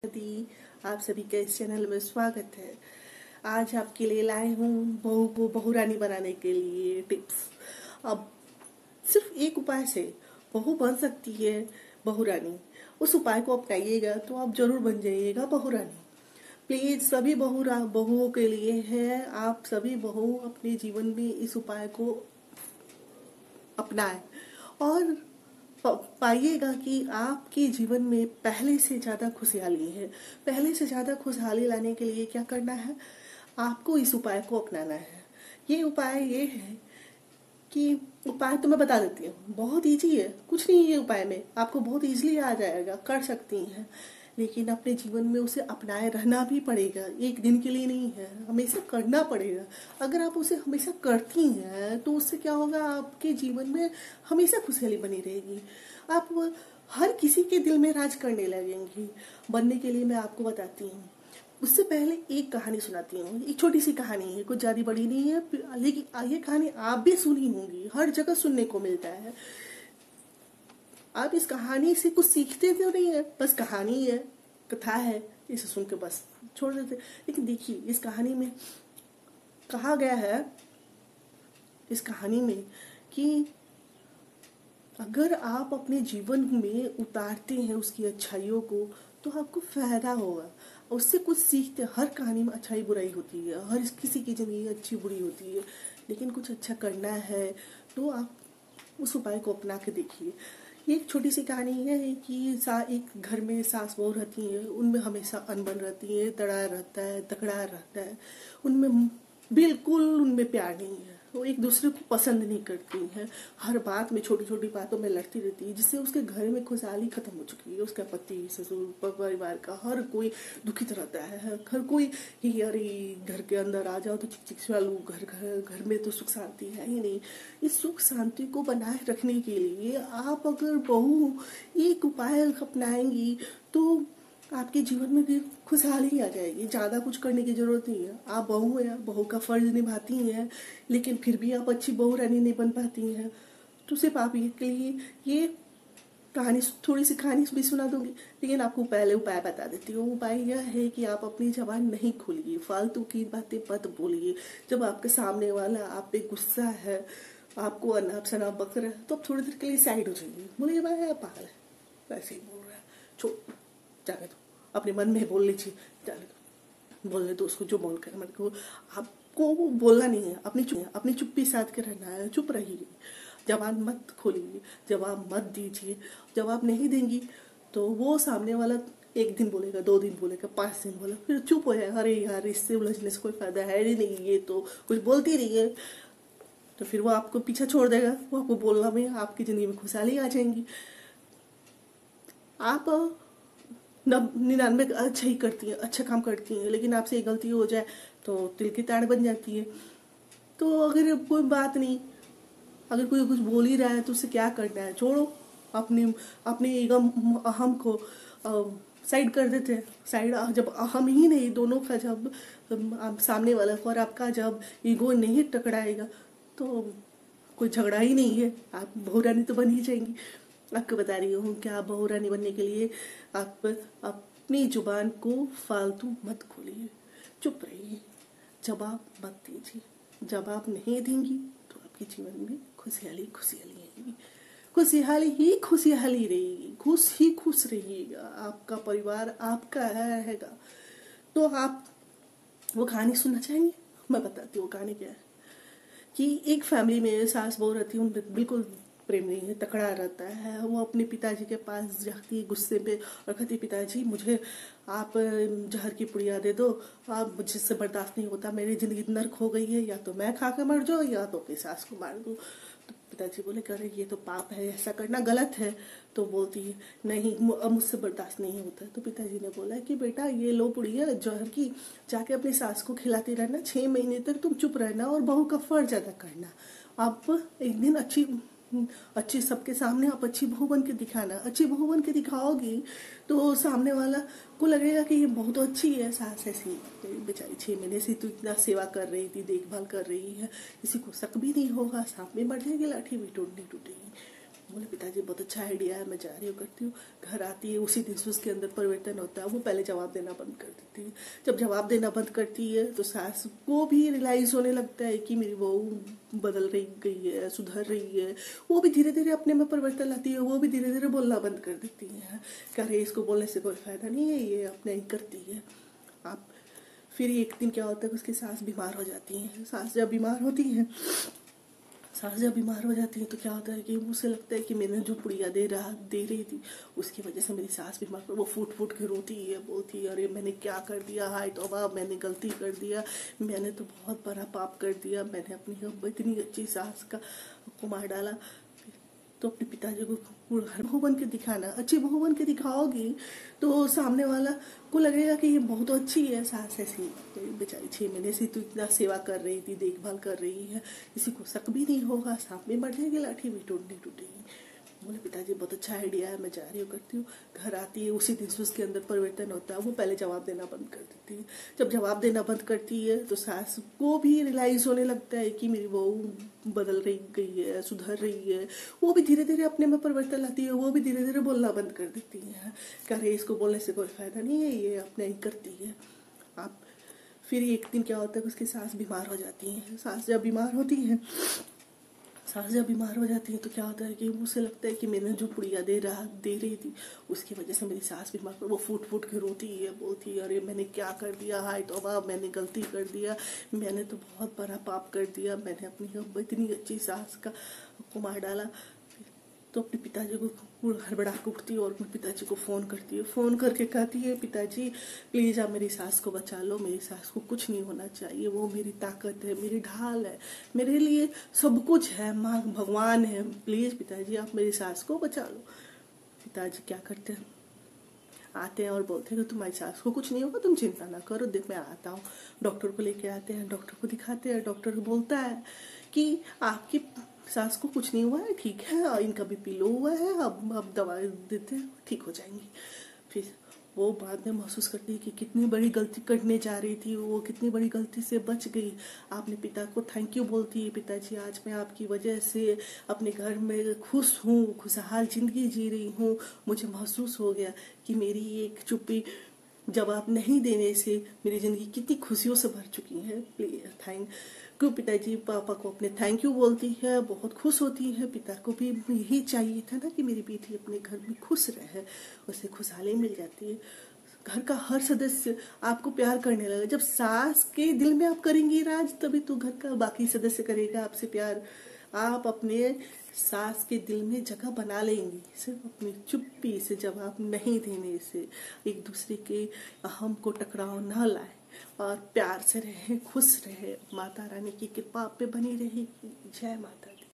दी आप सभी का इस चैनल में स्वागत है। आज आपके लिए लाए हूँ बहू को बहुरानी बनाने के लिए टिप्स। अब सिर्फ एक उपाय से बहू बन सकती है बहुरानी। उस उपाय को अपनाइएगा तो आप जरूर बन जाइएगा बहुरानी। प्लीज सभी बहुओं के लिए है, आप सभी बहू अपने जीवन में इस उपाय को अपनाएं और पाइएगा कि आपके जीवन में पहले से ज्यादा खुशहाली है। पहले से ज्यादा खुशहाली लाने के लिए क्या करना है, आपको इस उपाय को अपनाना है। ये उपाय ये है कि उपाय तो मैं बता देती हूँ, बहुत इजी है, कुछ नहीं है। ये उपाय में आपको बहुत इजीली आ जाएगा, कर सकती हैं। लेकिन अपने जीवन में उसे अपनाए रहना भी पड़ेगा। एक दिन के लिए नहीं है, हमेशा करना पड़ेगा। अगर आप उसे हमेशा करती हैं तो उससे क्या होगा, आपके जीवन में हमेशा खुशहाली बनी रहेगी। आप हर किसी के दिल में राज करने लगेंगी। बनने के लिए मैं आपको बताती हूँ। उससे पहले एक कहानी सुनाती हूँ। एक छोटी सी कहानी है, कुछ ज्यादा बड़ी नहीं है, लेकिन ये कहानी आप भी सुनी होंगी, हर जगह सुनने को मिलता है। आप इस कहानी से कुछ सीखते तो नहीं है, बस कहानी है, कथा है, इसे सुन के बस छोड़ देते। लेकिन देखिए, इस कहानी में कहा गया है, इस कहानी में कि अगर आप अपने जीवन में उतारते हैं उसकी अच्छाइयों को तो आपको फायदा होगा। उससे कुछ सीखते हैं। हर कहानी में अच्छाई बुराई होती है, हर किसी की जिंदगी अच्छी बुरी होती है, लेकिन कुछ अच्छा करना है तो आप उस उपाय को अपना के देखिए। ये एक छोटी सी कहानी है कि एक घर में सास बहू रहती है, उनमें हमेशा अनबन रहती है, तड़ा रहता है, तकड़ा रहता है, उनमें बिल्कुल उनमें प्यार नहीं है। वो एक दूसरे को पसंद नहीं करती हैं। हर बात में, छोटी छोटी बातों में लड़ती रहती है, जिससे उसके घर में खुशहाली खत्म हो चुकी है। उसका पति, ससुर, परिवार का हर कोई दुखित रहता है। हर कोई कि अरे घर के अंदर आ जाओ तो चिक चिक चालू, घर में तो सुख शांति है ही नहीं। इस सुख शांति को बनाए रखने के लिए आप अगर बहू एक उपाय अपनाएंगी तो आपके जीवन में भी खुशहाली आ जाएगी। ज्यादा कुछ करने की जरूरत नहीं है। आप बहू हैं, बहू का फर्ज निभाती हैं, लेकिन फिर भी आप अच्छी बहू रानी नहीं बन पाती हैं। तो सिर्फ आप के लिए ये कहानी, थोड़ी सी कहानी भी सुना दूंगी, लेकिन आपको पहले उपाय बता देती हूँ। उपाय यह है कि आप अपनी जबान नहीं खोलिए, फालतू की बातें मत बोलिए। जब आपके सामने वाला आप पे गुस्सा है, आपको अनाप शनाप बक रहा है, तो आप थोड़ी देर के लिए साइड हो जाइए। बोलिए भाई पागल है, वैसे ही बोल रहा है, छोड़, जाने दो। अपने मन में बोल लीजिए, जाने दो, बोलने दो उसको जो बोल कर। मतलब आपको बोलना नहीं है, अपनी चुप्पी साध के रहना है। चुप रहिए, जबान मत खोलिए, जवाब मत दीजिए। जवाब नहीं देंगी तो वो सामने वाला एक दिन बोलेगा, 2 दिन बोलेगा, 5 दिन बोलेगा, फिर चुप हो जाए। अरे यार, इससे उलझने से कोई फायदा है ही नहीं, ये तो कुछ बोलती नहीं है। तो फिर वो आपको पीछा छोड़ देगा। वो आपको बोलना में, आपकी जिंदगी में खुशहाली आ जाएंगी। आप 99 अच्छा ही करती हैं, अच्छा काम करती हैं, लेकिन आपसे एक गलती हो जाए तो तिल की ताड़ बन जाती है। तो अगर कोई बात नहीं, अगर कोई कुछ बोल ही रहा है तो उससे क्या करना है, छोड़ो। अपने अपने ईगम, अहम को साइड कर देते हैं। साइड, जब अहम ही नहीं, दोनों का जब सामने वाला और आपका जब ईगो नहीं टकराएगा तो कोई झगड़ा ही नहीं है। आप बहुरानी तो बन ही जाएंगी। आपको बता रही हूँ कि आप बहुरानी बनने के लिए आप अपनी जुबान को फालतू मत खोलिए, चुप रहिए, जवाब मत दीजिए। जवाब नहीं देंगी तो आपके जीवन में खुशहाली खुशहाली आएगी, खुशहाली ही खुशहाली रहेगी, खुश ही खुश रहिएगा। आपका परिवार आपका रहेगा। तो आप वो कहानी सुनना चाहेंगे? मैं बताती हूँ कहानी क्या है। कि एक फैमिली में सास बहू रहती है, उनमें बिल्कुल प्रेम नहीं है, तकड़ा रहता है। वो अपने पिताजी के पास जाती है गुस्से में और कहती, पिताजी मुझे आप जहर की पुड़िया दे दो, आप मुझसे बर्दाश्त नहीं होता, मेरी जिंदगी नर्क हो गई है, या तो मैं खा के मर जाऊँ या तो अपनी सास को मार दूँ। तो पिताजी बोले, अरे ये तो पाप है, ऐसा करना गलत है। तो बोलती है, नहीं अब मुझसे बर्दाश्त नहीं होता। तो पिताजी ने बोला कि बेटा ये लो पुड़िया जहर की, जाके अपनी सास को खिलाती रहना, 6 महीने तक तुम चुप रहना और बहू का फर्ज अदा करना। आप एक दिन अच्छी सबके सामने आप अच्छी बहू बन के दिखाना। अच्छी बहू बन के दिखाओगी तो सामने वाला को लगेगा कि ये बहुत अच्छी है सास, ऐसी बेचारी 6 महीने से तो इतना सेवा कर रही थी, देखभाल कर रही है, किसी को शक भी नहीं होगा। सांप में मर जाएगी, लाठी भी नहीं टूटेगी। बोले पिताजी बहुत अच्छा आइडिया है, मैं जा रही हूँ करती हूँ। घर आती है, उसी दिन से उसके अंदर परिवर्तन होता है। वो पहले जवाब देना बंद कर देती है। जब जवाब देना बंद करती है तो सास को भी रियलाइज होने लगता है कि मेरी बहू बदल रही गई है, सुधर रही है। वो भी धीरे धीरे अपने में परिवर्तन लाती है। वो भी धीरे धीरे बोलना बंद कर देती है। कह रहे इसको बोलने से कोई फायदा नहीं है, ये अपने ही करती है। आप फिर एक दिन क्या होता है, उसकी सास बीमार हो जाती है। सास जब बीमार हो जाती है तो क्या होता है कि उसे लगता है कि मैंने जो पुड़िया दे रही थी उसकी वजह से मेरी सास बीमार। वो फूट फूट के रोती है, बोलती है अरे मैंने क्या कर दिया, हाय तौबा मैंने गलती कर दिया, मैंने तो बहुत बड़ा पाप कर दिया, मैंने अपनी इतनी अच्छी सास को मार डाला। तो अपने पिताजी को बहू बन के दिखाना। अच्छी बहू बन के दिखाओगी तो सामने वाला को लगेगा कि ये बहुत अच्छी है सास, ऐसी बेचारी 6 महीने से तो इतना सेवा कर रही थी, देखभाल कर रही है, किसी को शक भी नहीं होगा, सांप भी मर जाएगी, लाठी भी टूटेगी। बोले पिताजी बहुत अच्छा आइडिया है, मैं जा रही हूँ करती हूँ। घर आती है, उसी दिन से उसके अंदर परिवर्तन होता है। वो पहले जवाब देना बंद कर देती है। जब जवाब देना बंद करती है तो सास को भी रियलाइज होने लगता है कि मेरी बहू बदल रही गई है, सुधर रही है। वो भी धीरे धीरे अपने में परिवर्तन लाती है। वो भी धीरे धीरे बोलना बंद कर देती है। कह रहे इसको बोलने से कोई फायदा नहीं है, ये अपने ही करती है। आप फिर एक दिन क्या होता है, उसकी सास बीमार हो जाती है। सास जब बीमार हो जाती है तो क्या होता है कि उसे लगता है कि मैंने जो पुड़िया दे रही थी उसकी वजह से मेरी सास बीमार। वो फूट फूट के रोती है, बोलती है अरे मैंने क्या कर दिया, हाय तौबा मैंने गलती कर दिया, मैंने तो बहुत बड़ा पाप कर दिया, मैंने अपनी इतनी अच्छी सास को मार डाला। तो अपने पिताजी को हड़बड़ा के उठती है और अपने पिताजी को फ़ोन करती है। फ़ोन करके कहती है पिताजी प्लीज़ आप मेरी सास को बचा लो, मेरी सास को कुछ नहीं होना चाहिए, वो मेरी ताकत है, मेरी ढाल है, मेरे लिए सब कुछ है, माँ भगवान है, प्लीज़ पिताजी आप मेरी सास को बचा लो। पिताजी क्या करते हैं, आते हैं और बोलते हैं कि तुम्हारी सास को कुछ नहीं होगा, तुम चिंता ना करो, देख मैं आता हूँ। डॉक्टर को लेके आते हैं, डॉक्टर को दिखाते हैं। डॉक्टर बोलता है कि आपकी सास को कुछ नहीं हुआ है, ठीक है, और इनका बीपी लो हुआ है, अब दवा देते हैं, ठीक हो जाएंगी। फिर वो बाद में महसूस करती है कि कितनी बड़ी गलती करने जा रही थी, वो कितनी बड़ी गलती से बच गई। आपने पिता को थैंक यू बोलती है, पिताजी आज मैं आपकी वजह से अपने घर में खुश हूँ, खुशहाल जिंदगी जी रही हूँ। मुझे महसूस हो गया कि मेरी एक चुप्पी जवाब नहीं देने से मेरी ज़िंदगी कितनी खुशियों से भर चुकी है। थैंक क्यों पिताजी पापा को अपने थैंक यू बोलती है, बहुत खुश होती है। पिता को भी यही चाहिए था ना कि मेरी बेटी अपने घर में खुश रहे, उसे खुशहाली मिल जाती है। घर का हर सदस्य आपको प्यार करने लगा। जब सास के दिल में आप करेंगी राज, तभी तो घर का बाकी सदस्य करेगा आपसे प्यार। आप अपने सास के दिल में जगह बना लेंगी सिर्फ अपनी चुप्पी से, जवाब नहीं देने से। एक दूसरे के अहम को टकराव न लाए और प्यार से रहे, खुश रहे। माता रानी की कृपा आप पे बनी रहेगी। जय माता।